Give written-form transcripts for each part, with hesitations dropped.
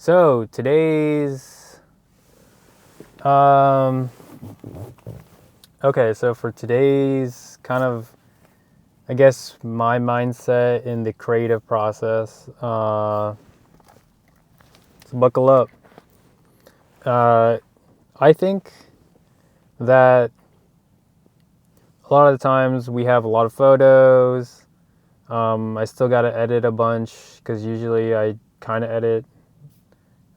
So today's okay, so for today's kind of, I guess, my mindset in the creative process, so buckle up. I think that a lot of the times we have a lot of photos. I still got to edit a bunch because usually I kind of edit.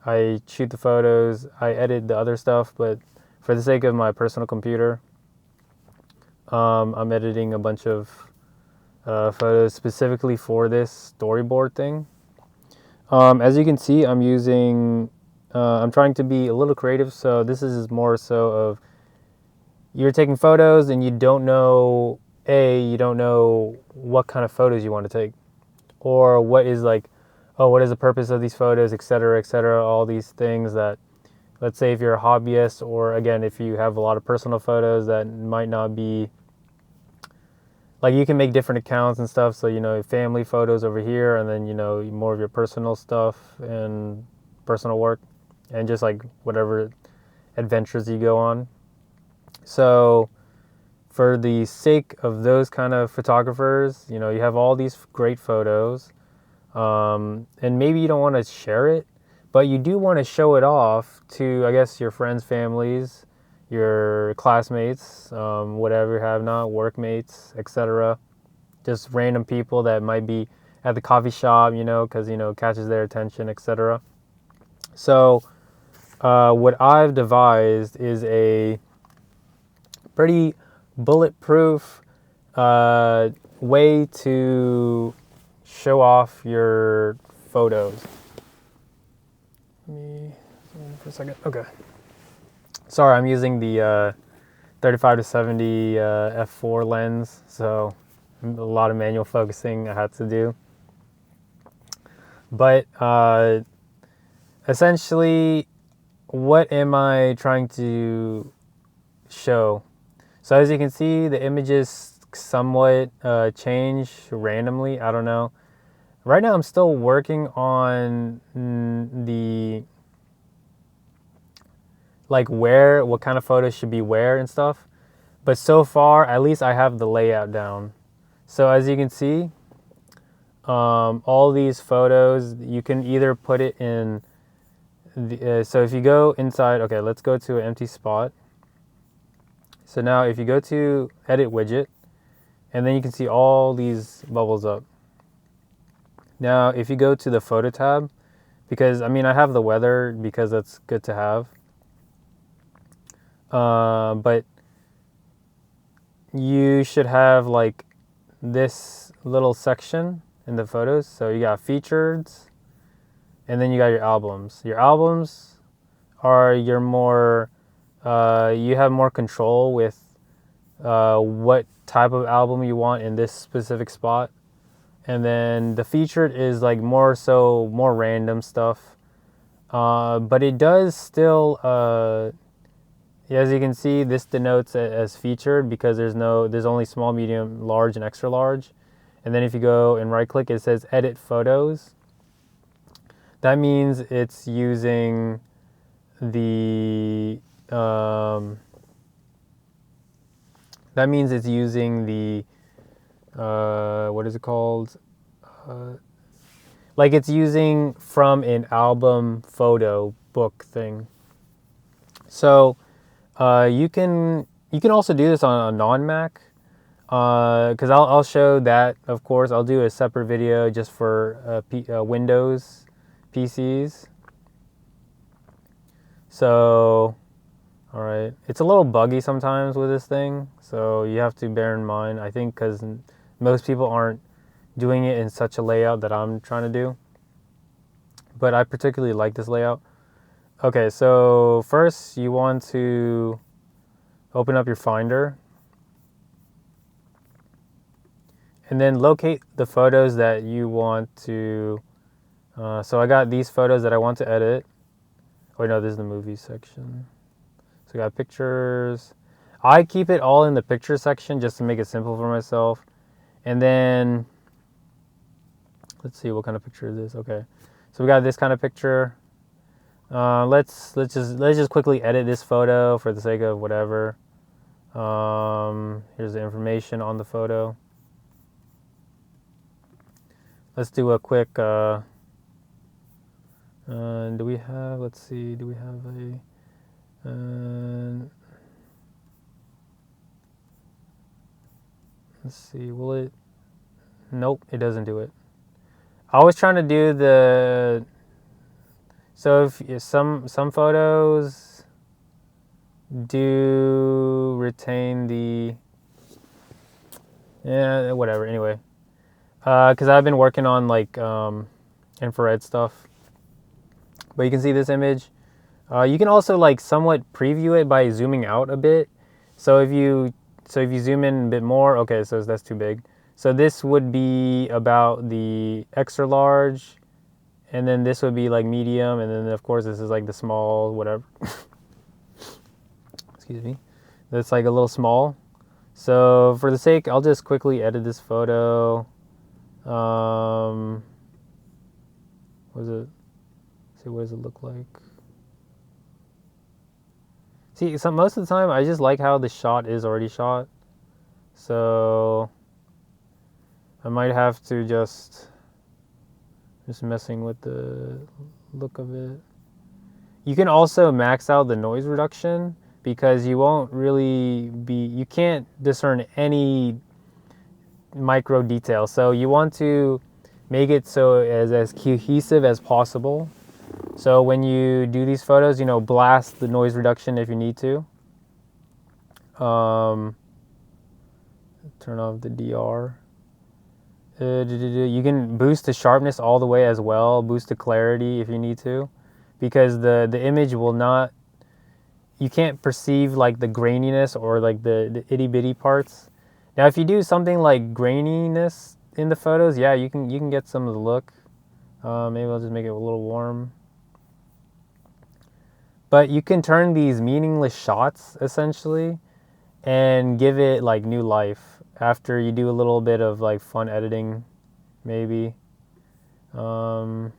I shoot the photos, I edit the other stuff, but for the sake of my personal computer, I'm editing a bunch of photos specifically for this storyboard thing. As you can see, I'm trying to be a little creative, so this is more so of you're taking photos and you don't know what kind of photos you want to take, or what is what is the purpose of these photos, etc., all these things that, let's say if you're a hobbyist, or again, if you have a lot of personal photos that might not be, like you can make different accounts and stuff. So, family photos over here, and then, more of your personal stuff and personal work, and just like whatever adventures you go on. So for the sake of those kind of photographers, you have all these great photos, and maybe you don't want to share it, but you do want to show it off to, I guess, your friends, families, your classmates, whatever you have not, workmates, etc. Just random people that might be at the coffee shop, because, catches their attention, etc. So what I've devised is a pretty bulletproof way to show off your photos. Let me zoom in for a second. Okay. Sorry, I'm using the 35 to 70 f4 lens, so a lot of manual focusing I had to do. But essentially, what am I trying to show? So as you can see, the images somewhat change randomly. I don't know. Right now I'm still working on the, like, what kind of photos should be where and stuff. But so far, at least I have the layout down. So as you can see, all these photos, you can either put it in, so if you go inside, okay, let's go to an empty spot. So now if you go to edit widget, and then you can see all these bubbles up. Now if you go to the photo tab, because I have the weather because that's good to have. But you should have like this little section in the photos. So you got featured, and then you got your albums. Your albums are your more, you have more control with what type of album you want in this specific spot. And then the featured is like more random stuff. But it does still, as you can see, this denotes it as featured because there's only small, medium, large, and extra large. And then if you go and right click, it says edit photos. That means it's using the, what is it called? Like it's using from an album photo book thing. So you can also do this on a non-Mac, because I'll show that, of course. I'll do a separate video just for Windows PCs. So, all right, it's a little buggy sometimes with this thing, so you have to bear in mind, I think, because most people aren't doing it in such a layout that I'm trying to do. But I particularly like this layout. Okay, so first you want to open up your Finder, and then locate the photos that you want to, so I got these photos that I want to edit. Oh no, this is the movies section. So I got pictures. I keep it all in the picture section just to make it simple for myself. And then, let's see, what kind of picture is this? Okay, so we got this kind of picture. Let's just quickly edit this photo for the sake of whatever. Here's the information on the photo. Let's do a quick. Do we have? Let's see. Do we have a? Let's see. Will it? Nope, it doesn't do it. I was trying to do the. So if some photos do retain the. Yeah, whatever. Anyway, because I've been working on like infrared stuff. But you can see this image. You can also like somewhat preview it by zooming out a bit. So if you zoom in a bit more, okay, so that's too big. So this would be about the extra large, and then this would be like medium, and then of course this is like the small, whatever. Excuse me. That's like a little small. So for the sake, I'll just quickly edit this photo. What is it? Let's see, what does it look like? See, most of the time I just like how the shot is already shot. So I might have to just messing with the look of it. You can also max out the noise reduction because you won't really you can't discern any micro detail. So you want to make it so as cohesive as possible. So when you do these photos, blast the noise reduction if you need to. Turn off the DR. You can boost the sharpness all the way as well, boost the clarity if you need to, because the image will not, you can't perceive like the graininess or like the itty bitty parts. Now if you do something like graininess in the photos, yeah, you can get some of the look. Maybe I'll just make it a little warm. But you can turn these meaningless shots essentially and give it like new life after you do a little bit of like fun editing, maybe. We'll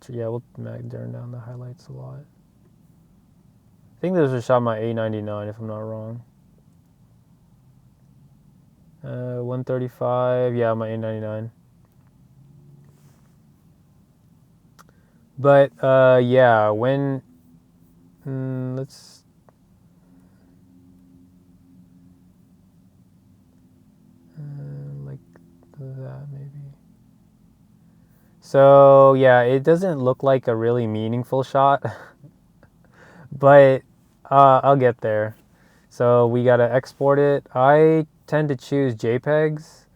turn down the highlights a lot. I think this was shot my A99 if I'm not wrong. 135, yeah, my A99. But yeah, when let's like that maybe. So yeah, it doesn't look like a really meaningful shot, but I'll get there. So we gotta export it. I tend to choose JPEGs.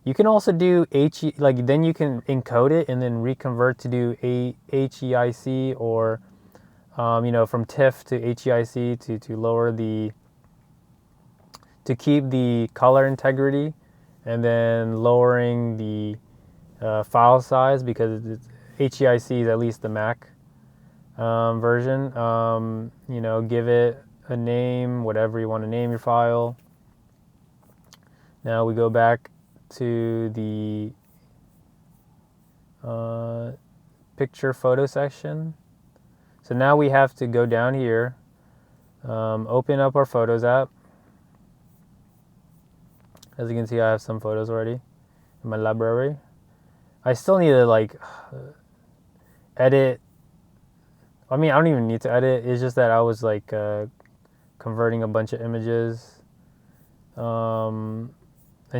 You can also do then you can encode it and then reconvert to do HEIC or from TIFF to HEIC to lower to keep the color integrity, and then lowering the file size because HEIC is at least the Mac version. Give it a name, whatever you want to name your file. Now we go back to the picture photo section. So now we have to go down here, open up our Photos app. As you can see, I have some photos already in my library. I still need to like edit. I mean, I don't even need to edit. It's just that I was like converting a bunch of images, and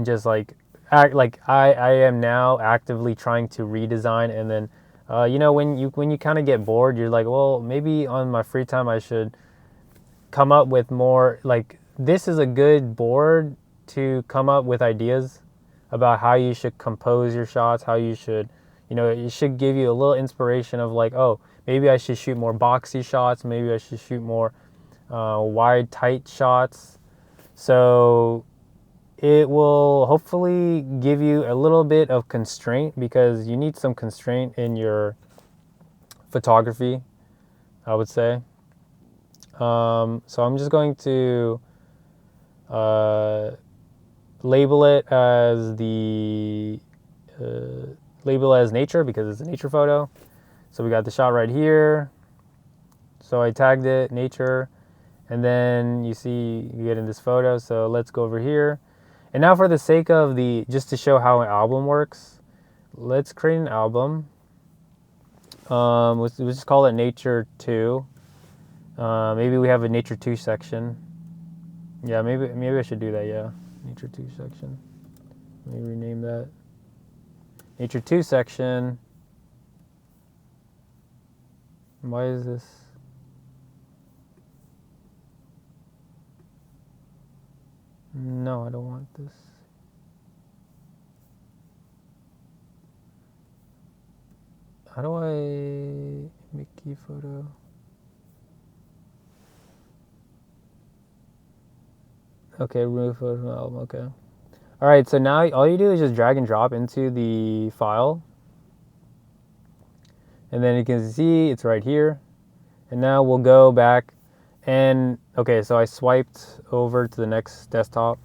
just like I am now actively trying to redesign. And then when you kind of get bored, you're like, well, maybe on my free time I should come up with more. Like, this is a good board to come up with ideas about how you should compose your shots, how you should, it should give you a little inspiration of like, oh, maybe I should shoot more boxy shots, maybe I should shoot more wide, tight shots. So it will hopefully give you a little bit of constraint, because you need some constraint in your photography, I would say. So I'm just going to label it as nature, because it's a nature photo. So we got the shot right here. So I tagged it, nature, and then you see you get in this photo. So let's go over here. And now for the sake of just to show how an album works, let's create an album. We'll just call it nature 2. Maybe we have a nature 2 section. Yeah, maybe I should do that, yeah. Nature 2 section. Let me rename that. Nature 2 section. Why is this? No, I don't want this. How do I make key photo? Okay, remove photo from the album, okay. All right, so now all you do is just drag and drop into the file. And then you can see it's right here. And now we'll go back and, okay, so I swiped over to the next desktop.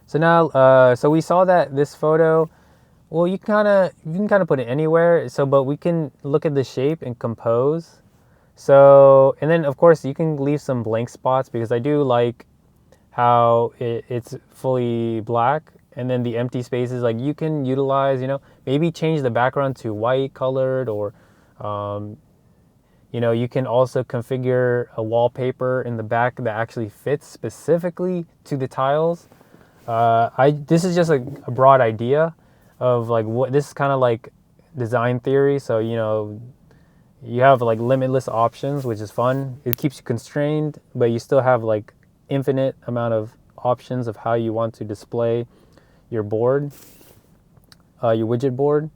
So now, so we saw that this photo, well, you can kind of put it anywhere. So, but we can look at the shape and compose. So, and then of course you can leave some blank spots because I do like how it's fully black, and then the empty spaces, like you can utilize, maybe change the background to white colored, or you can also configure a wallpaper in the back that actually fits specifically to the tiles. This is just a broad idea of like what this is, kind of like design theory. So you have like limitless options, which is fun. It keeps you constrained, but you still have like infinite amount of options of how you want to display your board, your widget board.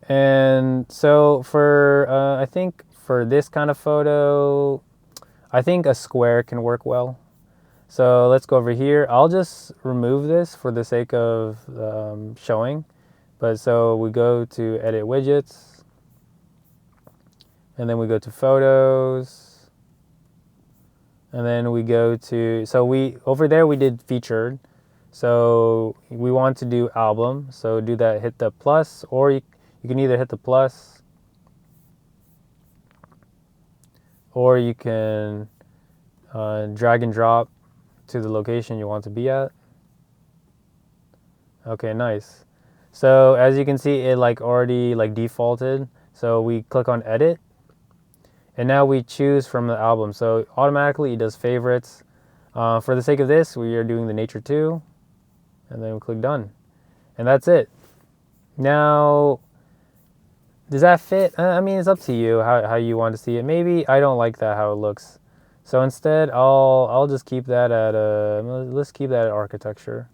And so for I think for this kind of photo, I think a square can work well. So let's go over here. I'll just remove this for the sake of showing. But so we go to edit widgets, and then we go to photos. And then we go to, so over there we did featured. So we want to do album. So do that, hit the plus, or you can either hit the plus, or you can drag and drop to the location you want to be at. Okay, nice. So as you can see, it like already like defaulted. So we click on edit. And now we choose from the album. So automatically it does favorites. For the sake of this, we are doing the nature 2. And then we click done. And that's it. Now, does that fit? I mean, it's up to you how you want to see it. Maybe I don't like that how it looks. So instead, I'll just keep that at let's keep that at architecture.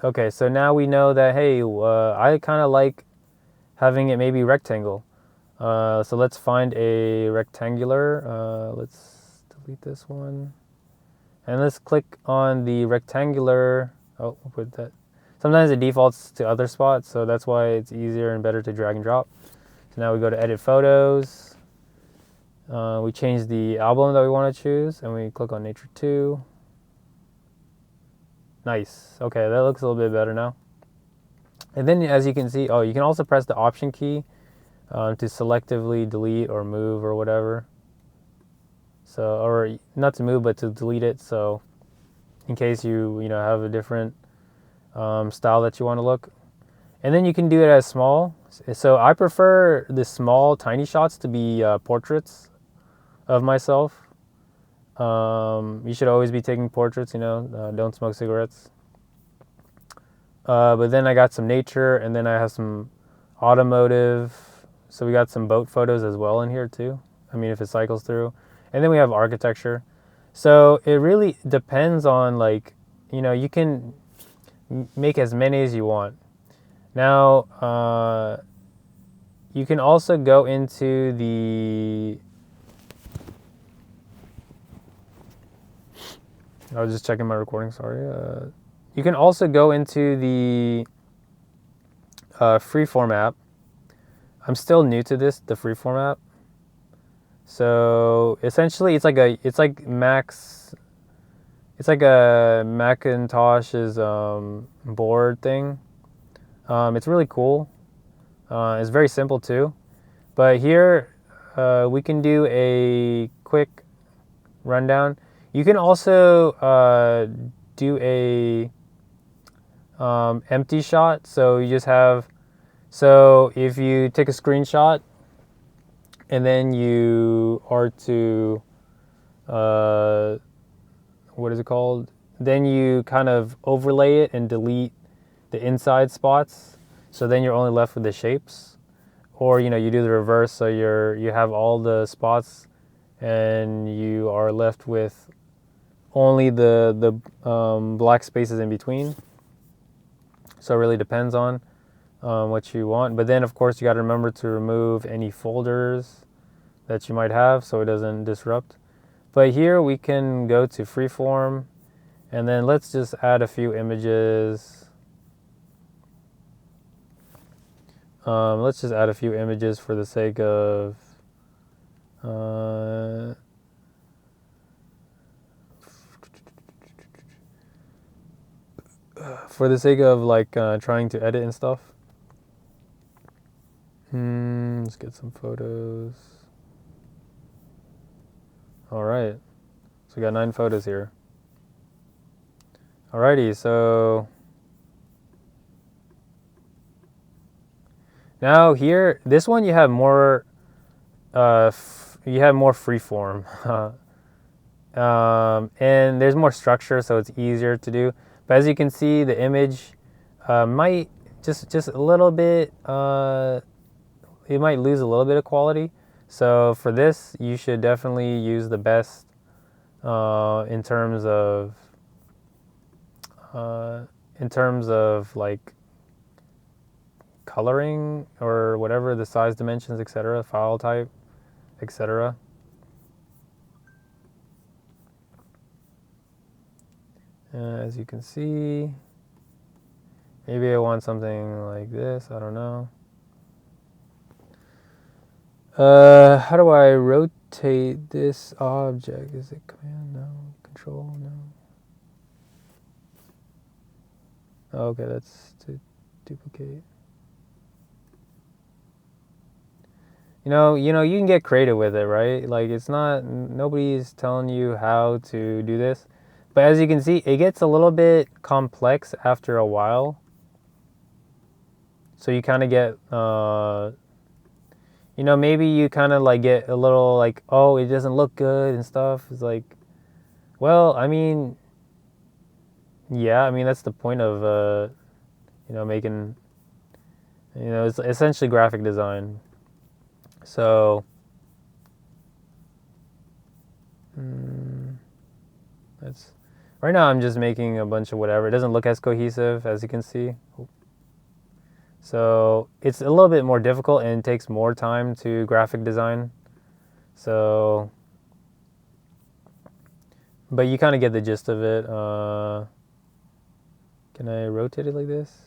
Okay, so now we know that, hey, I kind of like having it maybe rectangle. So let's find a rectangular. Let's delete this one. And let's click on the rectangular. Oh, we'll put that. Sometimes it defaults to other spots, so that's why it's easier and better to drag and drop. So now we go to edit photos. We change the album that we want to choose, and we click on nature 2. Nice. Okay, that looks a little bit better now. And then as you can see, you can also press the option key to selectively delete or move or whatever. So, or not to move, but to delete it. So in case you have a different style that you want to look. And then you can do it as small. So I prefer the small, tiny shots to be portraits of myself. You should always be taking portraits, don't smoke cigarettes. But then I got some nature, and then I have some automotive. So we got some boat photos as well in here too. I mean, if it cycles through. And then we have architecture. So it really depends on you can make as many as you want. Now, you can also go into the, I was just checking my recording, sorry. You can also go into the freeform app. I'm still new to this, the freeform app. So essentially, it's like a Macintosh's board thing. It's really cool. It's very simple too. But here we can do a quick rundown. You can also do a empty shot. So you just have, so if you take a screenshot and then you are to, what is it called? Then you kind of overlay it and delete the inside spots. So then you're only left with the shapes. Or, you know, you do the reverse. So you have all the spots and you are left with only the black spaces in between. So it really depends on what you want. But then, of course, you got to remember to remove any folders that you might have so it doesn't disrupt. But here we can go to freeform, and then let's just add a few images. Let's just add a few images for the sake of like trying to edit and stuff. Let's get some photos. All right, so we got 9 photos here. Alrighty, so now here, this one you have more freeform, and there's more structure, so it's easier to do. But as you can see, the image might just a little bit. It might lose a little bit of quality. So for this, you should definitely use the best in terms of like coloring or whatever, the size, dimensions, etc., file type, etc. As you can see, maybe I want something like this. I don't know. How do I rotate this object? Is it command? No. Control? No. Okay, that's to duplicate. You know, you can get creative with it, right? Like, it's not, nobody's telling you how to do this. But as you can see, it gets a little bit complex after a while. So you kind of get, you know, maybe you kind of like get a little like, oh, it doesn't look good and stuff. It's like, well, I mean, yeah, I mean, that's the point of, you know, making, you know, it's essentially graphic design. So, that's, right now I'm just making a bunch of whatever. It doesn't look as cohesive as you can see. So it's a little bit more difficult and it takes more time to graphic design. So, but you kind of get the gist of it. Can I rotate it like this?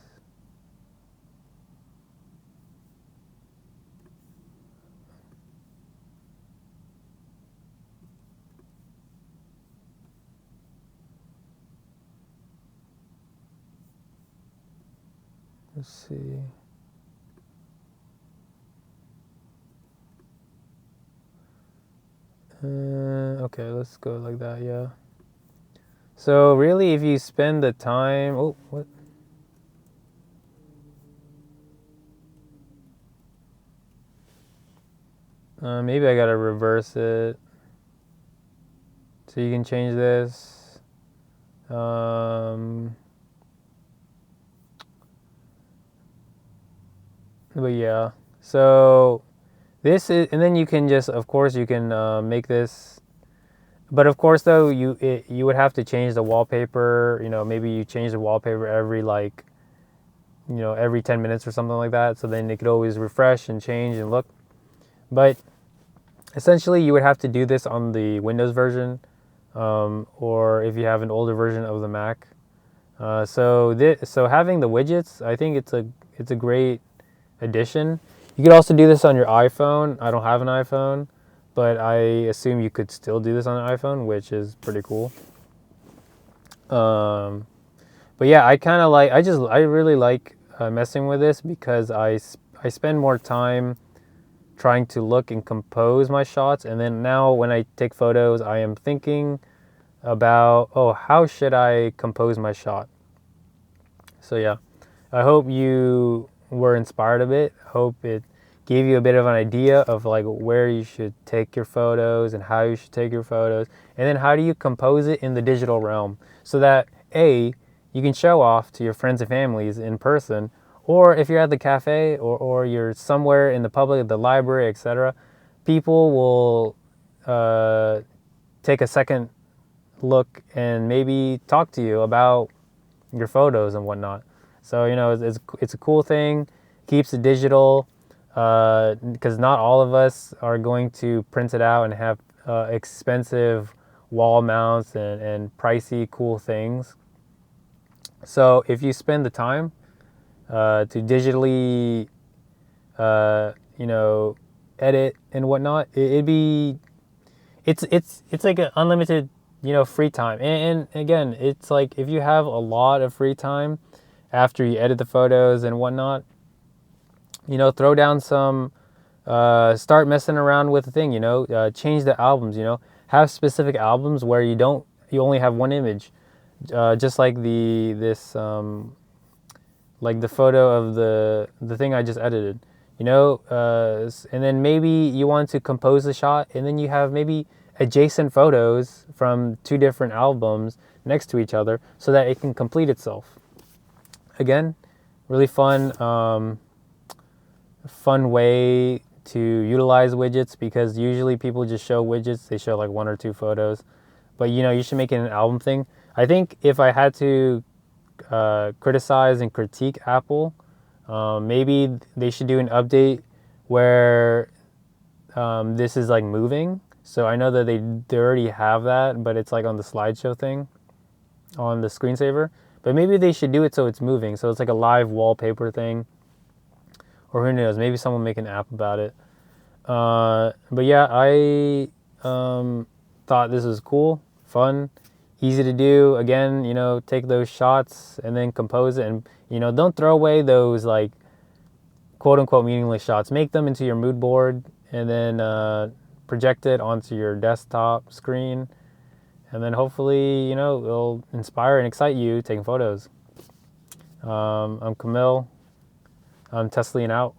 Let's see. Okay, let's go like that, yeah. So really, if you spend the time, oh, what? Maybe I gotta reverse it. So you can change this. But yeah, so this is, and then you can just, of course, you can make this. But of course, though, you would have to change the wallpaper. You know, maybe you change the wallpaper every like, you know, every 10 minutes or something like that. So then it could always refresh and change and look. But essentially, you would have to do this on the Windows version, or if you have an older version of the Mac. So having the widgets, I think it's a great addition. You could also do this on your iPhone. I don't have an iPhone, but I assume you could still do this on an iPhone, which is pretty cool. But yeah, I kind of like, I really like messing with this because I spend more time trying to look and compose my shots, and then now when I take photos, I am thinking about, oh, how should I compose my shot? So yeah, I hope you were inspired a bit. Hope it gave you a bit of an idea of like where you should take your photos and how you should take your photos, and then how do you compose it in the digital realm so that you can show off to your friends and families in person, or if you're at the cafe or you're somewhere in the public, the library, etc. People will take a second look and maybe talk to you about your photos and whatnot. So it's a cool thing. Keeps it digital because not all of us are going to print it out and have expensive wall mounts and pricey cool things. So if you spend the time to digitally edit and whatnot, it's like an unlimited free time. And again, it's like if you have a lot of free time after you edit the photos and whatnot, throw down some, start messing around with the thing, change the albums, have specific albums where you only have one image, just like like the photo of the thing I just edited, and then maybe you want to compose the shot, and then you have maybe adjacent photos from two different albums next to each other so that it can complete itself. Again, really fun way to utilize widgets, because usually people just show widgets, they show like one or two photos, but you should make it an album thing. I think if I had to criticize and critique Apple, maybe they should do an update where this is like moving. So I know that they already have that, but it's like on the slideshow thing on the screensaver. But maybe they should do it so it's moving, so it's like a live wallpaper thing. Or who knows, maybe someone make an app about it. But yeah, I thought this was cool, fun, easy to do. Again, take those shots and then compose it, and don't throw away those like quote unquote meaningless shots. Make them into your mood board and then project it onto your desktop screen, and then hopefully it'll inspire and excite you taking photos. I'm Camille. I'm Teslian out.